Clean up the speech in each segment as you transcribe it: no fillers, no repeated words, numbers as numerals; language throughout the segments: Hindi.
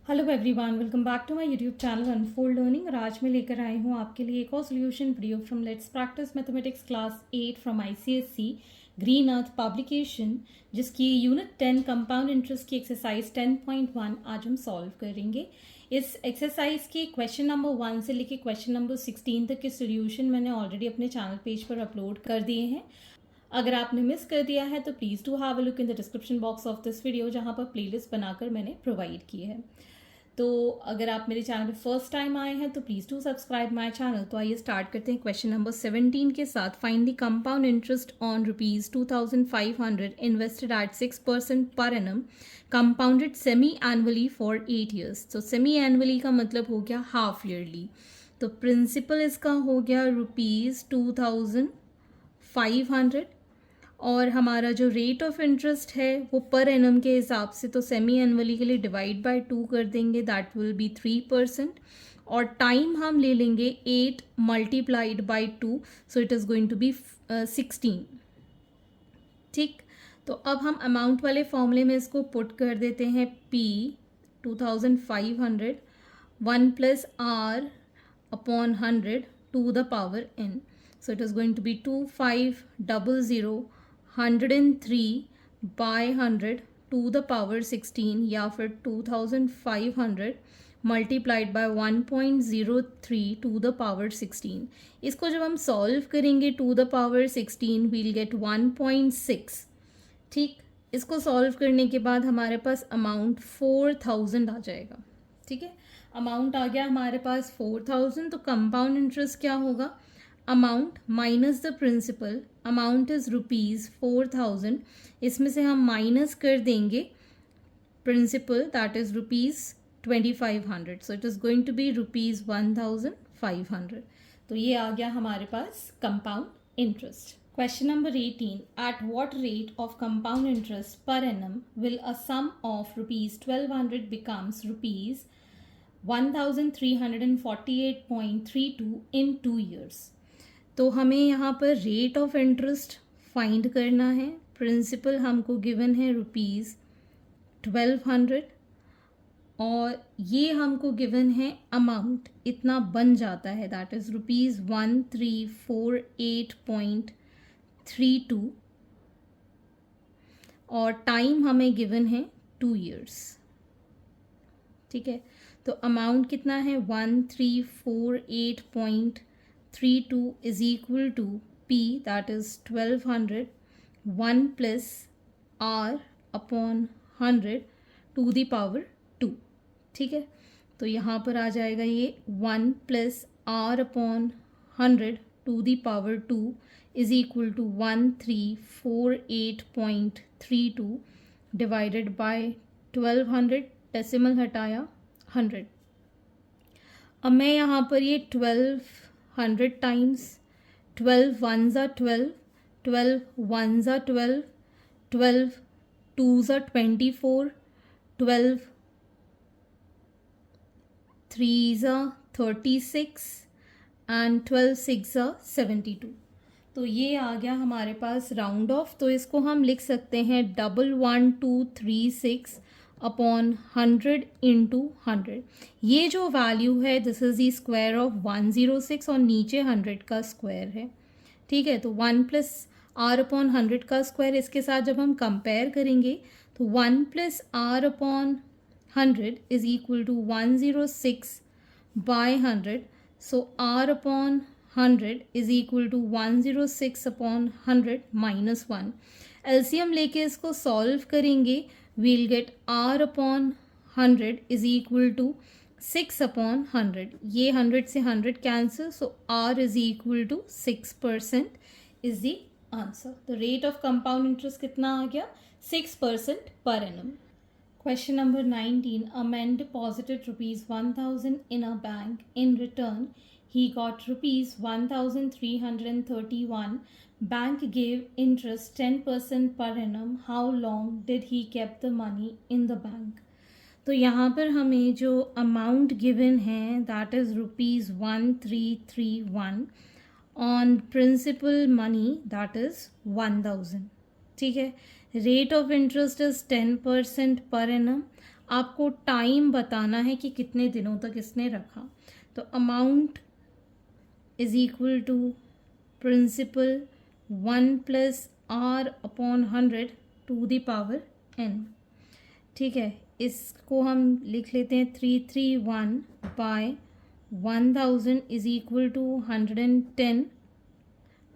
Hello everyone, welcome back to my YouTube channel Unfold Learning. और आज मैं लेकर आई हूँ आपके लिए एक और solution video from let's practice mathematics class 8 from ICSE green earth publication, जिसकी यूनिट 10 कंपाउंड इंटरेस्ट की एक्सरसाइज 10.1 आज हम सॉल्व करेंगे। इस एक्सरसाइज के क्वेश्चन नंबर 1 से लेकर क्वेश्चन नंबर 16 तक के सोल्यूशन मैंने ऑलरेडी अपने चैनल पेज पर अपलोड कर दिए हैं। अगर आपने मिस कर दिया है तो please do have a look in the description box of this video, जहाँ पर प्लेलिस्ट बनाकर मैंने प्रोवाइड की है। तो अगर आप मेरे चैनल पे फर्स्ट टाइम आए हैं तो please to subscribe my channel. तो आइए स्टार्ट करते हैं क्वेश्चन नंबर 17 के साथ। Find the compound interest on ₹2500 invested at 6% per annum compounded semi annually for 8 years। तो सेमी एनुअली का मतलब हो गया हाफ ईयरली। तो प्रिंसिपल इसका हो गया ₹2500 और हमारा जो रेट ऑफ इंटरेस्ट है वो पर एनम के हिसाब से, तो सेमी एनुअली के लिए डिवाइड बाय 2 कर देंगे, दैट विल बी 3%। और टाइम हम ले लेंगे 8 multiplied by 2, so it is going to be 16। ठीक, तो अब हम अमाउंट वाले फॉर्मूले में इसको पुट कर देते हैं। P 2500 1 plus R upon 100 to the power n। So it is going to be 2500 103 by 100 to the power 16, या फिर 2500 multiplied by 1.03 to the power 16। इसको जब हम सॉल्व करेंगे to the power 16 we'll get 1.6। ठीक, इसको सॉल्व करने के बाद हमारे पास अमाउंट 4000 आ जाएगा। ठीक है, अमाउंट आ गया हमारे पास 4000। तो कंपाउंड इंटरेस्ट क्या होगा? Amount minus the principal. Amount is ₹4000, इसमें से हम माइनस कर देंगे principal, that is ₹2500। So it is going to be ₹1500। तो ये आ गया हमारे पास compound interest. Question number 18. At what rate of compound interest per annum will a sum of ₹1200 becomes ₹1348.32 in 2 years? तो हमें यहाँ पर रेट ऑफ इंटरेस्ट फाइंड करना है। प्रिंसिपल हमको गिवन है ₹1200 और ये हमको गिवन है अमाउंट, इतना बन जाता है, दैट इज़ ₹1348.32 और टाइम हमें गिवन है 2 years। ठीक है, तो अमाउंट कितना है 1348.32 is equal to P, that is 1200 1 plus R upon 100 to the power 2। ठीक है, तो यहाँ पर आ जाएगा ये 1 plus R upon 100 to the power 2 is equal to 1348.32 divided by 1200, decimal हटाया 100। अब मैं यहाँ पर ये 1200 times 12 1s are 12, 12 1s are 12, 12 2s are 24, 12 3s are 36 and 12 6 are 72। तो ये आ गया हमारे पास राउंड ऑफ। तो इसको हम लिख सकते हैं 11236 अपॉन 100 इंटू 100। ये जो वैल्यू है this is the square of 106 और नीचे 100 का स्क्वायर है। ठीक है, तो 1 प्लस आर अपॉन 100 का स्क्वायर, इसके साथ जब हम कंपेयर करेंगे तो 1 plus R upon 100 is equal to 106 by 100। So R upon 100 is equal to 106 upon 100 minus 1। LCM लेके इसको सॉल्व करेंगे, we'll get R upon 100 is equal to 6 upon 100। ये 100 से 100 cancel, so R is equal to 6% is the answer. The rate of compound interest कितना आ गया? 6% per annum. Question number 19. A man deposited ₹1000 in a bank. In return, he got ₹1331. Bank gave interest 10% per annum. How long did he keep the money in the bank? तो यहाँ पर हमें जो अमाउंट गिवन है that is ₹1331 on principal money that is 1000। ठीक है, rate of interest is 10% per annum. आपको टाइम बताना है कि कितने दिनों तक इसने रखा। तो amount is equal to principal 1 plus R upon 100 to the power n। ठीक है, इसको हम लिख लेते हैं 331 by 1000 is equal to 110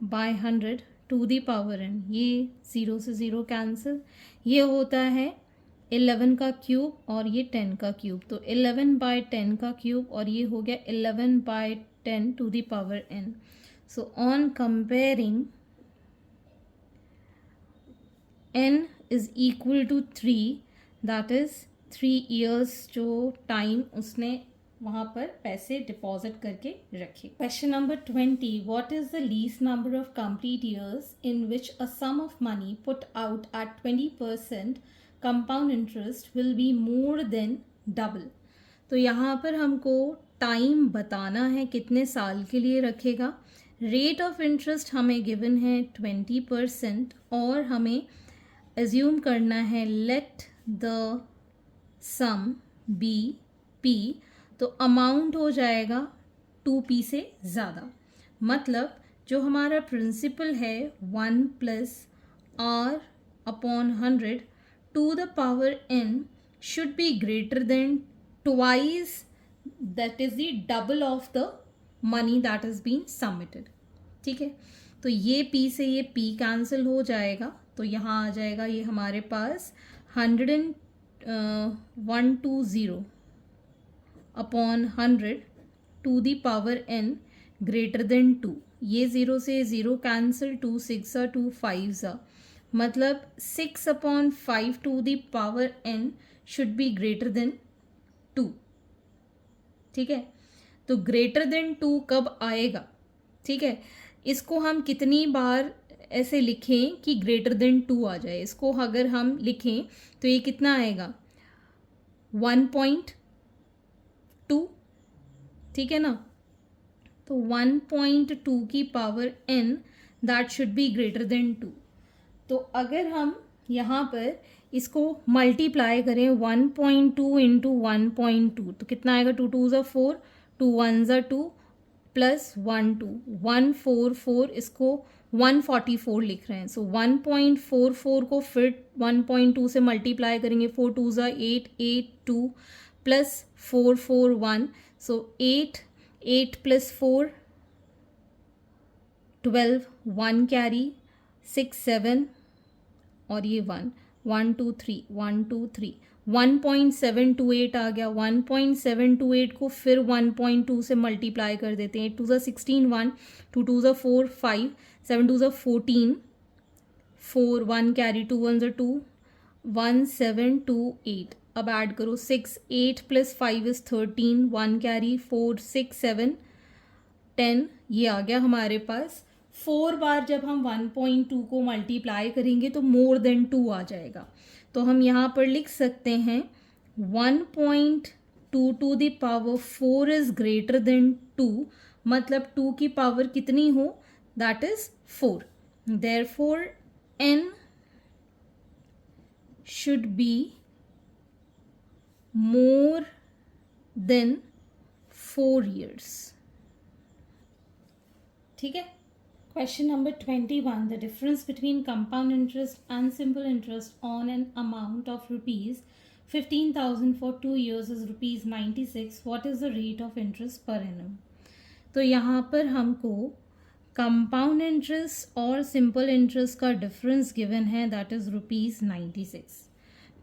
by 100 to the power n। ये 0 से 0 कैंसिल, ये होता है 11 का क्यूब और ये 10 का क्यूब, तो 11 बाय 10 का क्यूब और ये हो गया 11 by 10 to the power n। So on comparing n is equal to 3, that is 3 years जो टाइम उसने वहाँ पर पैसे डिपॉजिट करके रखे। Question number 20, what is the least number of complete years in which a sum of money put out at 20% compound interest will be more than double. तो यहाँ पर हमको टाइम बताना है कितने साल के लिए रखेगा। रेट ऑफ इंटरेस्ट हमें गिवन है 20% और हमें एज्यूम करना है let the sum be P, तो अमाउंट हो जाएगा 2p से ज़्यादा। मतलब जो हमारा प्रिंसिपल है 1 plus R upon 100 to the power n should be greater than twice, that is the double of the money that is been submitted. ठीक है, तो ये p से ये p कैंसिल हो जाएगा, तो यहाँ आ जाएगा ये हमारे पास 120 upon 100 to the power n greater than 2। ये 0 से 0 कैंसिल, 2 6 2 5 मतलब 6 upon 5 to the power n should be greater than 2। ठीक है, तो ग्रेटर देन 2 कब आएगा? ठीक है, इसको हम कितनी बार ऐसे लिखें कि ग्रेटर देन 2 आ जाए। इसको अगर हम लिखें तो ये कितना आएगा 1.2। ठीक है ना, तो 1.2 की power n that should be greater than 2। तो अगर हम यहाँ पर इसको मल्टीप्लाई करें 1.2 इंटू 1.2 तो कितना आएगा, 2 2 ज़ा 4, 2 1 ज़ा 2 प्लस 1 2 144, इसको 144 लिख रहे हैं। सो 1.44 को फिर 1.2 से मल्टीप्लाई करेंगे, 4 2 ज़ा 8 8 2 प्लस 4 4 1, सो 8 8 प्लस 4 12, 1 कैरी 6 7 और ये 1 1 2 3 1 2 3 1.728 आ गया। 1.728 को फिर 1.2 से मल्टीप्लाई कर देते हैं। 8 2 ज़ा 16 1 2 2 ज़ा 4 5 7 2 ज़ा 14 4 1 कैरी 2 1 ज़ा 2 1 7 2 8। अब ऐड करो 6 8 प्लस 5 इज़ 13, 1 कैरी 4 6 7 10, ये आ गया हमारे पास। 4 बार जब हम 1.2 को मल्टीप्लाई करेंगे तो मोर देन 2 आ जाएगा। तो हम यहाँ पर लिख सकते हैं 1.2 to the power 4 is greater than 2, मतलब 2 की पावर कितनी हो, that is 4। Therefore n should be more than 4 years। ठीक है, question number 21, the difference between compound interest and simple interest on an amount of rupees 15,000 for 2 years is rupees 96। What is the rate of interest per annum. तो यहाँ पर हमको कंपाउंड इंटरेस्ट और सिंपल इंटरेस्ट का डिफरेंस गिवन है, दैट इज रुपीज 96।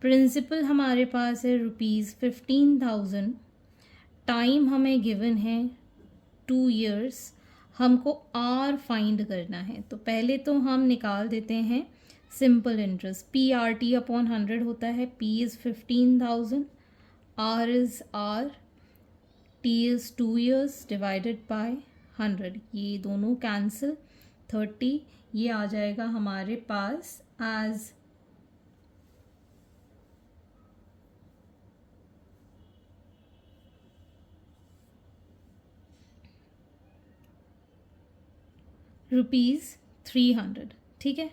प्रिंसिपल हमारे पास है रुपीज 15,000, टाइम हमें गिवन है 2 years, हमको आर फाइंड करना है। तो पहले तो हम निकाल देते हैं simple interest, P R T upon 100 होता है। P is 15,000, R is R, T is 2 years divided by 100, ये दोनों कैंसिल, 30, ये आ जाएगा हमारे पास एज रुपीज़ 300। ठीक है,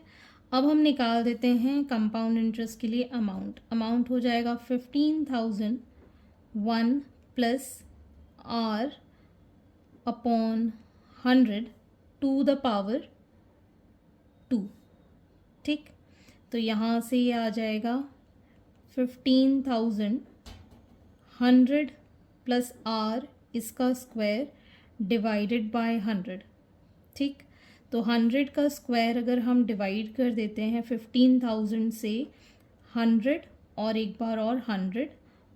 अब हम निकाल देते हैं कंपाउंड इंटरेस्ट के लिए अमाउंट हो जाएगा 15,001 plus R upon 100 to the power 2। ठीक, तो यहाँ से ये आ जाएगा 15,100 प्लस आर इसका स्क्वायर डिवाइडेड बाय 100। ठीक, तो 100 का स्क्वायर अगर हम डिवाइड कर देते हैं 15,000 से 100 और एक बार और 100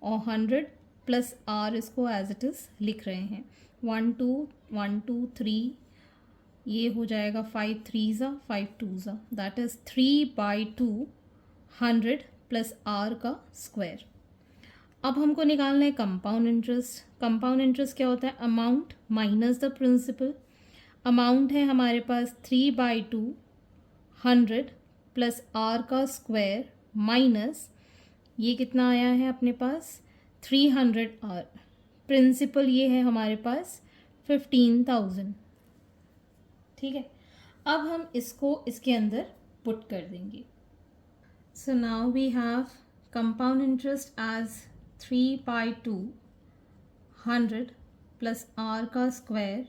और 100 प्लस आर इसको एज इट इज़ लिख रहे हैं 1 2 1 2 3, ये हो जाएगा 5 3 ज़ा 5 2 ज़ा, दैट इज़ 3/2 100 प्लस आर का स्क्वायर। अब हमको निकालना है कंपाउंड इंटरेस्ट। कंपाउंड इंटरेस्ट क्या होता है? Amount minus the principal. Amount है हमारे पास 3/2 100 प्लस आर का स्क्वायर माइनस ये कितना आया है अपने पास 300 आर। प्रिंसिपल ये है हमारे पास 15,000। ठीक है, अब हम इसको इसके अंदर पुट कर देंगे। So now we have compound interest as 3/2 100 plus R का स्क्वायर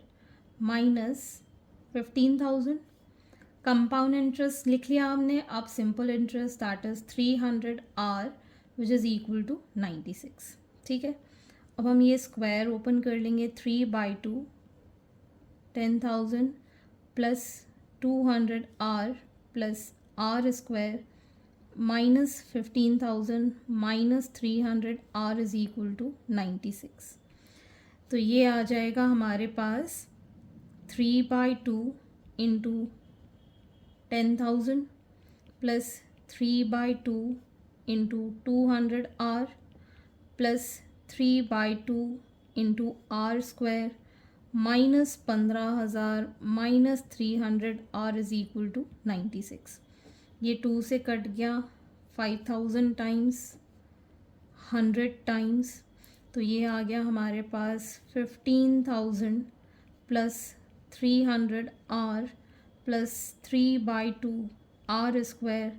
माइनस 15,000। कंपाउंड इंटरेस्ट लिख लिया हमने। अब simple interest that is 300 R which is equal to 96। ठीक है, अब हम ये स्क्वायर ओपन कर लेंगे 3/2 10,000 plus 200 R plus R square minus 15,000 minus 300 R is equal to 96। तो ये आ जाएगा हमारे पास 3/2 into 10,000 plus 3/2 into 200 R plus 3/2 into R square minus 15,000 minus 300 R is equal to 96। ये 2 से कट गया 5,000 टाइम्स 100 टाइम्स, तो ये आ गया हमारे पास 15,000 plus 300 R plus 3/2 R square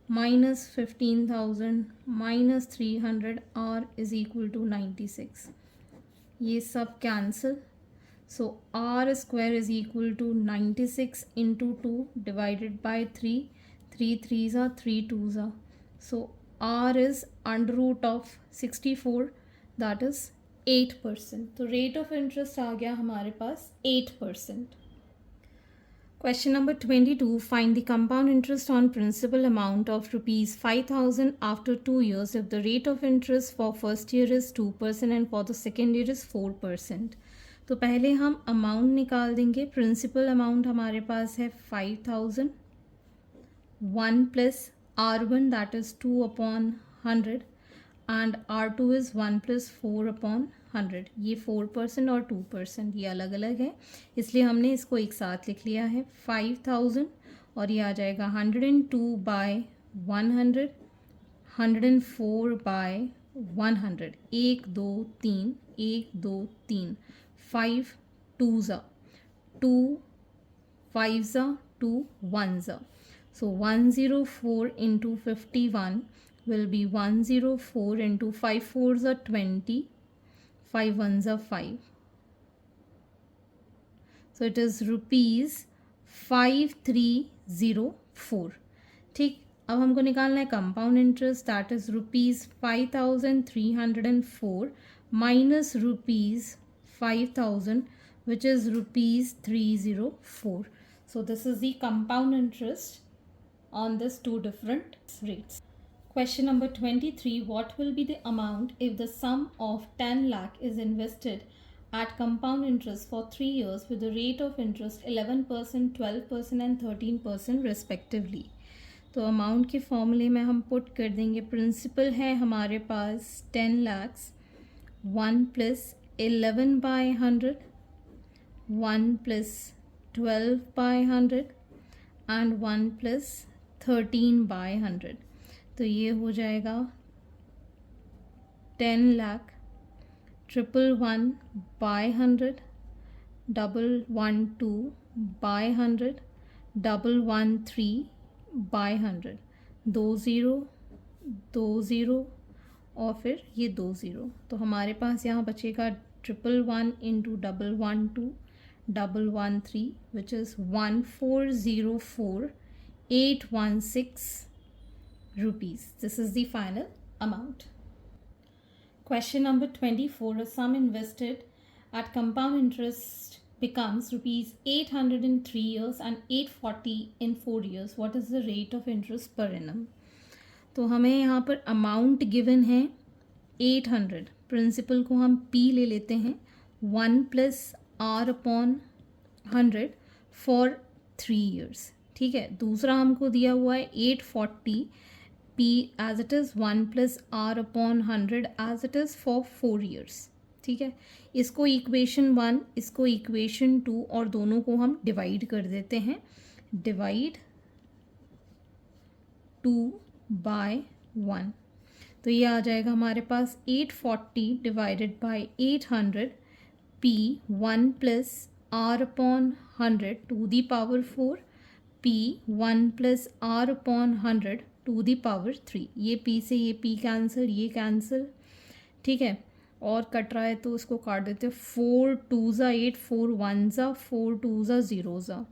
minus 15,000 minus 300 R is equal to 96। ये सब cancel, so R square is equal to 96 into 2 divided by 3 3 3 ज़ा 3 2 ज़ा, so R is under root of 64 that is 8%। तो रेट ऑफ इंटरेस्ट आ गया हमारे पास 8%। Question number 22. Find the compound interest on principal amount of rupees 5,000 after 2 years if the rate of interest for first year is 2% and for the second year is 4%. तो पहले हम अमाउंट निकाल देंगे। प्रिंसिपल अमाउंट हमारे पास है 5,000 1 plus R1 that is 2/100 and R2 is 1 plus 4/100। ये 4% और 2% ये अलग अलग है, इसलिए हमने इसको एक साथ लिख लिया है 5,000 और ये आ जाएगा 102/100 104/100 1 2 3 1 2 3 5 2 ज़ा 2 5 ज़ा 2 1 ज़ा, so 104 into 51 will be 104 into 5 4s are 20 5 1s are 5, so it is rupees 5304। ठीक, अब हमको निकालना है compound interest that is rupees 5,304 minus rupees 5,000 which is rupees 304. So this is the compound interest on this two different rates. Question number 23. What will be the amount if the sum of 10 lakh is invested at compound interest for 3 years with a rate of interest 11%, 12% and 13% respectively? तो अमाउंट के फॉर्मूले में हम पुट कर देंगे। प्रिंसिपल है हमारे पास 10 lakhs 1 plus 11/100 1 plus 12/100 and 1 plus 13/100, तो ये हो जाएगा 10 lakh 111/100 112/100 113 बाय 100, 2 0 और फिर ये 2 0, तो हमारे पास यहाँ बचेगा 111 into 112 113 which is 1404,816 rupees. This is the final amount. Question number 24. A sum invested at compound interest becomes rupees 800 in 3 years and 840 in 4 years. What is the rate of interest per annum? तो हमें यहाँ पर अमाउंट गिवन है 800, प्रिंसिपल को हम P ले लेते हैं 1 plus R upon 100 for 3 years. ठीक है, दूसरा हमको दिया हुआ है 840 P as it is 1 plus R upon 100 as it is for 4 years. ठीक है, इसको इक्वेशन 1, इसको इक्वेशन 2 और दोनों को हम डिवाइड कर देते हैं. डिवाइड 2 बाय 1, तो ये आ जाएगा हमारे पास 840 divided by 800 P 1 plus R upon 100 to the power 4 P 1 plus R upon 100 to the power 3. ये P से ये P कैंसिल, ये कैंसिल. ठीक है, और कट रहा है तो इसको काट देते हैं. 4 2 ज़ा 8, 4 1 ज़ा 4 2 ज़ा 0 ज़ा,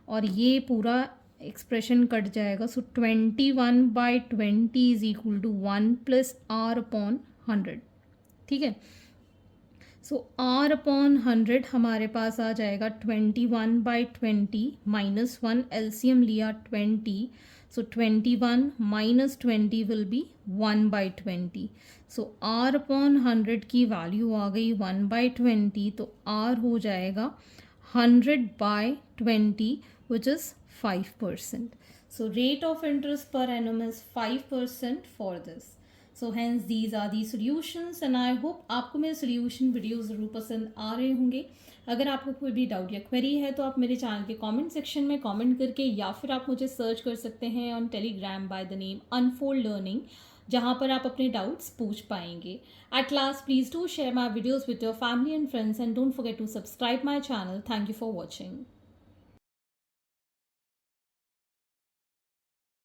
और ये पूरा एक्सप्रेशन कट जाएगा. So 21/20 is equal to 1 plus R upon 100. ठीक है, सो R अपॉन 100 हमारे पास आ जाएगा 21/20 माइनस 1, एलसीएम लिया 20. So 21 minus 20 will be 1/20. So R upon 100 की वैल्यू आ गई 1/20, तो R हो जाएगा 100/20 which is 5%. So rate of interest per annum is 5% for this. So hence these are the solutions and I hope आपको मेरे solution videos ज़रूर पसंद आ रहे होंगे. अगर आपको कोई भी डाउट या क्वेरी है तो आप मेरे चैनल के कमेंट सेक्शन में कमेंट करके, या फिर आप मुझे सर्च कर सकते हैं on Telegram by the name Unfold Learning, जहाँ पर आप अपने डाउट्स पूछ पाएंगे. At last please do share my videos with your family and friends and don't forget to subscribe my channel. Thank you for watching.